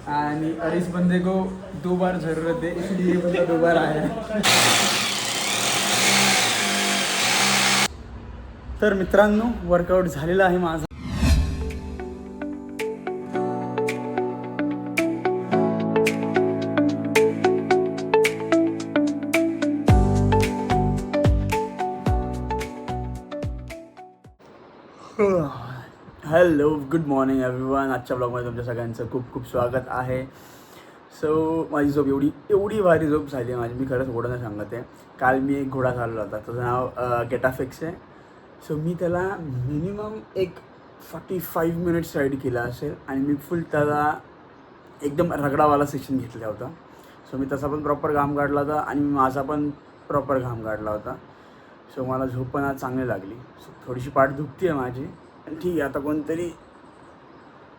आणि इस बंदे को 2 बार ज़रूरत है इसलिए ये बंदा 2 बार आया है. तर मित्रांनो वर्कआउट झालेला आहे माझा. Hello good morning everyone. आजच्या ब्लॉगमध्ये तुमच्या सगळ्यांचं खूप खूप स्वागत आहे. सो माझी झोप एवढी भारी झोप झाली आहे माझी, मी खरंच घोडा नाही सांगत आहे. काल मी एक घोडा चालवला होता, त्याचं नाव गेटाफिक्स आहे. सो मी त्याला मिनिमम एक 45 मिनिट्स राईड केला असेल आणि मी फुल त्याला एकदम रगडावाला सेक्शन घेतला होता. सो मी तसा पण प्रॉपर घाम काढला होता आणि माझा पण प्रॉपर घाम काढला होता. सो मला झोप पण आज चांगली लागली. सो थोडीशी पाठ दुखती आहे माझी, ठीक आहे. आता कोणतरी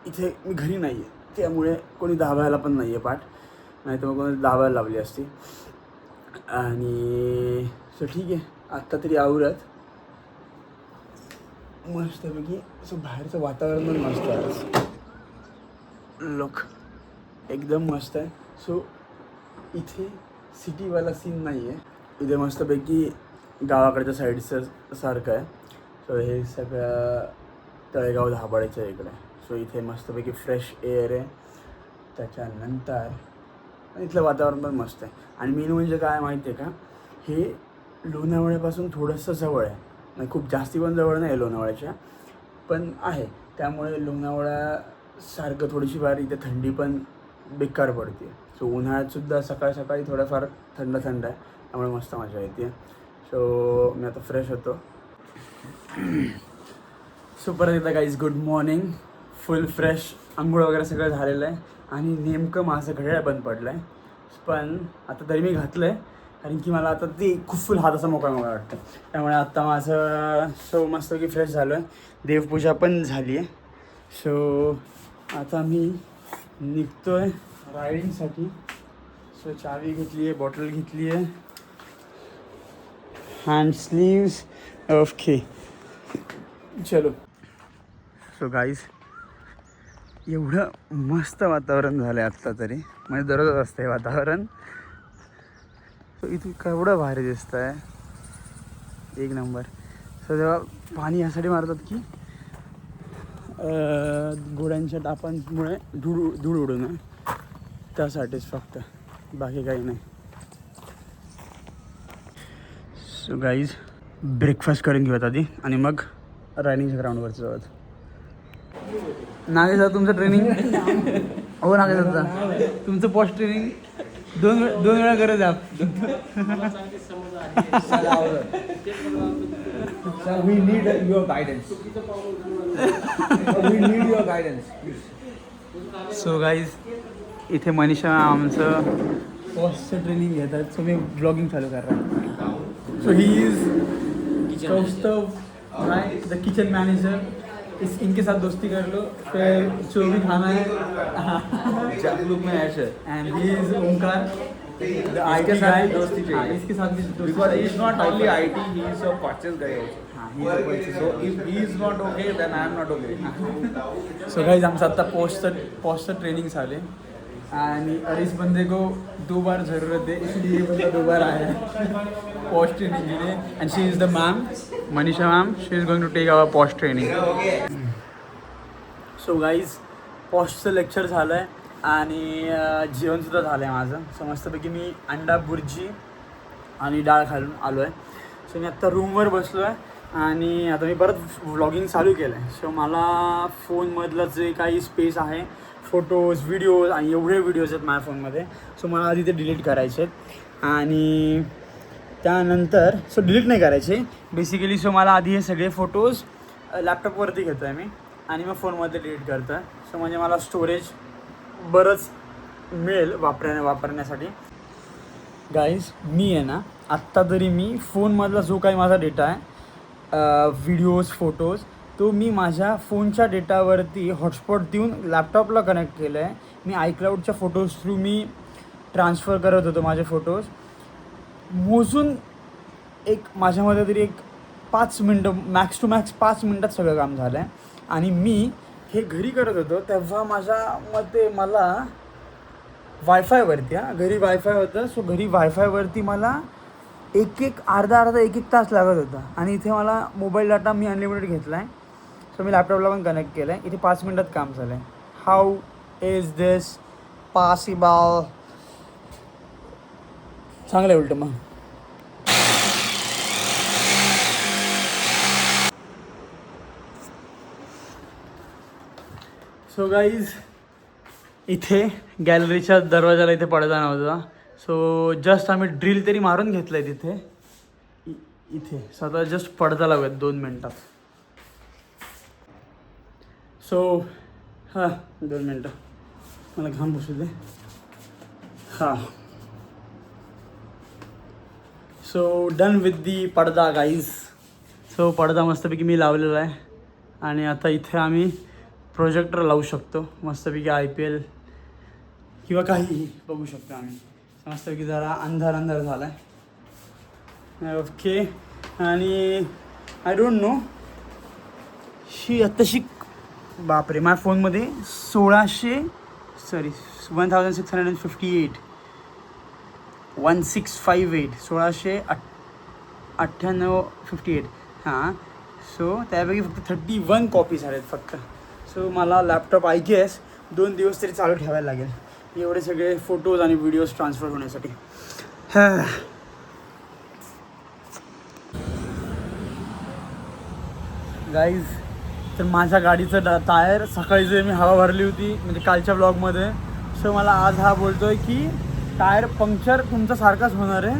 इथे मी घरी नाही आहे, त्यामुळे कोणी दाबायला पण नाही आहे पाठ, नाही तर मग कोणी दाबायला लावली असती. आणि सो ठीक आहे, आत्ता तरी आवरत मस्तपैकी. सो बाहेरचं वातावरण पण मस्त आहे, लोक एकदम मस्त आहे. सो इथे सिटीवाला सीन नाही आहे, इथे मस्तपैकी गावाकडच्या साईडचं सारखं आहे. सो हे सगळं तळेगाव धाबाळीच्या इकडे. सो इथे मस्तपैकी फ्रेश एअर आहे. त्याच्यानंतर इथलं वातावरण पण मस्त आहे. आणि मेन म्हणजे काय माहिती आहे का, हे लोणावळ्यापासून थोडंसं जवळ आहे, म्हणजे खूप जास्ती पण जवळ नाही आहे लोणावळ्याच्या, पण आहे. त्यामुळे लोणावळ्यासारखं थोडीशी बाहेर इथे थंडी पण बेकार पडते. सो उन्हाळ्यातसुद्धा सकाळी सकाळी थोडंफार थंड थंड आहे, त्यामुळे मस्त मजा येते. सो मी आता फ्रेश होतो. सो परत एकदा गाईज गुड मॉर्निंग. फुल फ्रेश, आंघोळ वगैरे सगळं झालेलं आहे. आणि नेमकं माझं घड्याळ बंद पडलं आहे, पण आता तरी मी घातलं आहे, कारण की मला आता ते खूप फुल हात असा मोकळा मोकळा वाटतं. त्यामुळे आत्ता माझं सो मस्त की फ्रेश झालो आहे, देवपूजा पण झाली आहे. सो आता मी निघतो आहे रायडिंगसाठी. सो चावी घेतली आहे, बॉटल घेतली आहे, हँड स्लीव्स, ओके चलो. सो गाईज एवढं मस्त वातावरण झालं आहे आत्ता तरी, म्हणजे दररोज असतं आहे वातावरण. सो इथून केवढं भारी दिसतं आहे, एक नंबर. सो जेव्हा पाणी यासाठी मारतात की घोड्यांच्या टापांमुळे धूळ उडू नये, त्यासाठीच फक्त, बाकी काही नाही. सो गाईज ब्रेकफास्ट करून घेऊयात आधी आणि मग रायडिंगच्या ग्राउंडवरचं जाऊयात. नागेश सर तुमचं ट्रेनिंग हो नागेश सरचा तुमचं पोस्ट ट्रेनिंग दोन वेळा करत आहे. We need your guidance. We need your guidance, please. So guys इथे मनीषा आमचं पोस्टचं ट्रेनिंग घेतात. सो मी ब्लॉगिंग चालू कर रहा हूँ. So he is Kaustav Roy, the kitchen manager. इनके साथ दोस्ती कर लो, फिर जो भी खाना है जागरूक में ऐश है. And he is Omkar, the IT guy. दोस्ती चाहिए इसके साथ भी दोस्ती. Because he is not only IT, he is a purchase guy also. he is a purchase. So if he is not okay, then I am not okay. So guys आमचं आत्ता पोस्टचं training झाले आणि इस बंदे को 2 बार ज़रूरत है इसलिए ये बंदा 2 बार आया है पोस्ट ट्रेनिंग के लिए. And she is the ma'am, Manisha ma'am. She is going to take our post training. So guys पोस्टचं लेक्चर झालं आहे आणि जेवणसुद्धा झालं आहे माझं. सो मस्तपैकी मी अंडा भुर्जी आणि डाळ घालून आलो आहे. सो मी आत्ता रूमवर बसलो आहे आणि आता मी परत व्लॉगिंग चालू केलं आहे. सो मला फोनमधलं जे काही स्पेस आहे, फोटोज, व्हिडिओज, आणि एवढे व्हिडिओज आहेत माझ्या फोनमध्ये, सो मला आधी ते डिलीट करायचे आहेत. आणि त्यानंतर सो डिलीट नाही करायचे बेसिकली. सो मला आधी हे सगळे फोटोज लॅपटॉपवरती घेतो आहे मी आणि मग फोनमध्ये डिलीट करतो आहे. सो म्हणजे मला स्टोरेज बरंच मिळेल वापरण्यासाठी. गाईज मी आहे ना, आत्ता तरी मी फोनमधला जो काही माझा डेटा आहे, व्हिडिओज, फोटोज, तो मी माझ्या फोनच्या डेटावरती हॉटस्पॉट देऊन लॅपटॉपला कनेक्ट केलं आहे. मी iCloudच्या फोटोज थ्रू मी ट्रान्सफर करत होतो माझे फोटोज. मोजून एक माझ्यामध्ये तरी एक 5 मिनटं, मॅक्स टू मॅक्स 5 मिनटात सगळं काम झालं आहे. आणि मी हे घरी करत होतो तेव्हा माझ्या मते मला वायफायवरती घरी वायफाय होतं. सो घरी वायफायवरती मला अर्धा एक तास लागत होता. आणि इथे मला मोबाईल डाटा मी अनलिमिटेड घेतला आहे. सो मी लॅपटॉपला पण कनेक्ट केलं आहे. इथे 5 मिनटात काम झालं आहे. How is this possible? चांगलं आहे उलटं मग. सो गाईज, इथे गॅलरीच्या दरवाजाला इथे पडदा नव्हता. सो जस्ट आम्ही ड्रिल तरी मारून घेतलं आहे तिथे. इथे स्वतः जस्ट पडदा लावूयात 2 मिनटात. सो 2 मिनटं मला घाम बसू दे. सो डन विथ दी पडदा गाईज. सो पडदा मस्तपैकी मी लावलेला आहे. आणि आता इथे आम्ही प्रोजेक्टर लावू शकतो. मस्तपैकी IPL किंवा काहीही बघू शकतो आम्ही. मस्तपैकी जरा अंधार झाला आहे. ओके. आणि आय डोंट नो आत्ताशी बापरे, माझ्या फोनमध्ये 1658 1658 हां. सो त्यापैकी फक्त 31 कॉपीज आहेत फक्त. सो मला लॅपटॉप I guess 2 दिवस तरी चालू ठेवायला लागेल एवढे सगळे फोटोज आणि व्हिडिओज ट्रान्सफर होण्यासाठी. गाईज, तर माझ्या गाडीचं टायर सकाळी जे मी हवा भरली होती म्हणजे कालच्या ब्लॉगमध्ये. सो मला आज हा बोलतो आहे की टायर पंक्चर तुमच्यासारखाच होणार आहे,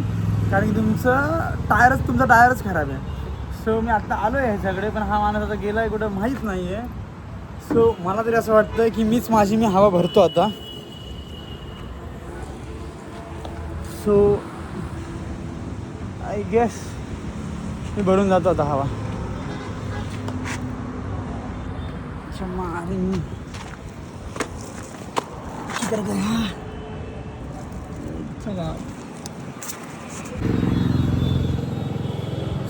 कारण की तुमचा टायरच खराब आहे. सो मी आत्ता आलो आहे ह्याच्याकडे, पण हा माणूस आता गेला आहे कुठं माहीत नाही आहे. सो मला तरी असं वाटतं की मी हवा भरतो आता. सो आय गेस मी भरून जातो आता हवा.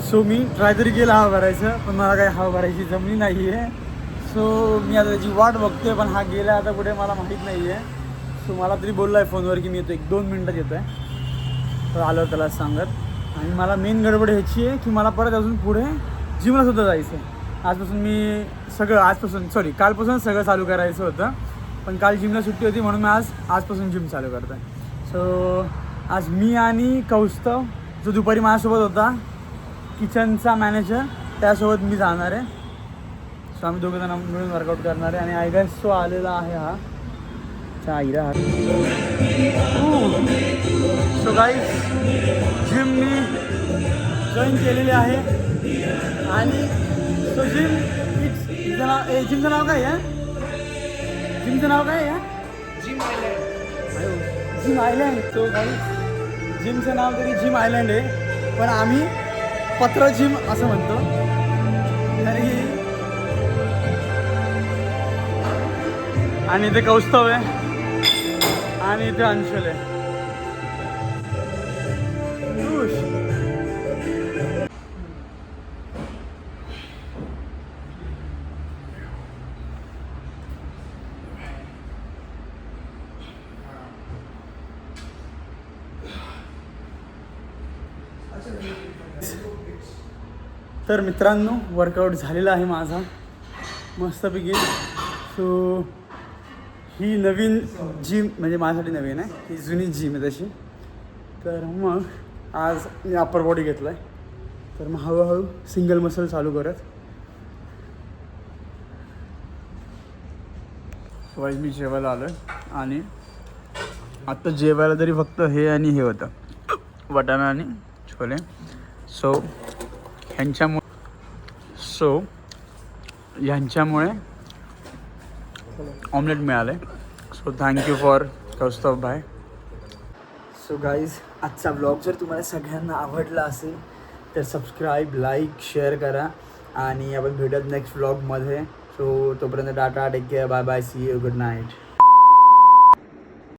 सो मी ट्राय तरी केलं हवा भरायचं, पण मला काही हवा भरायची जमली नाही आहे. सो मी आता त्याची वाट बघतोय, पण हा गेला आता कुठे मला माहीत नाही आहे. सो मला तरी बोलला आहे फोनवर की मी येतो 1-2 मिनटात येतो आहे. तर आलो त्याला सांगत. आणि मला मेन गडबड ह्याची आहे की मला परत अजून पुढे जिमलासुद्धा जायचं आहे. कालपासून सगळं चालू करायचं होतं, पण काल जिमला सुट्टी होती म्हणून मी आजपासून जिम चालू करतो आहे. सो आज मी आणि कौस्तव, जो दुपारी माझ्यासोबत होता, किचनचा मॅनेजर, त्यासोबत मी जाणार आहे. सो आम्ही दोघंजण मिळून वर्कआउट करणार आहे. आणि आय गेस सो आलेला आहे हा चाईरा हा. सो गाईज, जिम मी जॉईन केलेली आहे. आणि सो जिमचं नाव काय आहे? Gym island. सो गाईज, जिमचं नाव तरी जिम आयलँड आहे, पण आम्ही पत्र जिम असं म्हणतो. तरी आणि इथे कौस्तव आहे आणि इथे अंशुल आहे. तर मित्रांनो, वर्कआउट झालेला आहे माझा मस्तपैकी. सो ही नवीन जिम म्हणजे माझ्यासाठी नवीन आहे, ही जुनी जिम आहे तशी. तर मग आज मी अप्पर बॉडी घेतला आहे. तर मग हळूहळू सिंगल मसल चालू करत. वाईज मी जेवायला आलो आहे. आणि आत्ता जेवायला तरी फक्त हे आणि हे होतं, वाटाणा आणि छोले. सो ह्यांच्यामुळे ऑमलेट मिळालं आहे. सो थँक्यू फॉर कौस्तव भाई. सो गाईज, आजचा ब्लॉग जर तुम्हाला सगळ्यांना आवडला असेल तर सबस्क्राईब, लाईक, शेअर करा. आणि आपण भेटत नेक्स्ट ब्लॉगमध्ये. सो तोपर्यंत tata, take care, bye bye, see you, good night.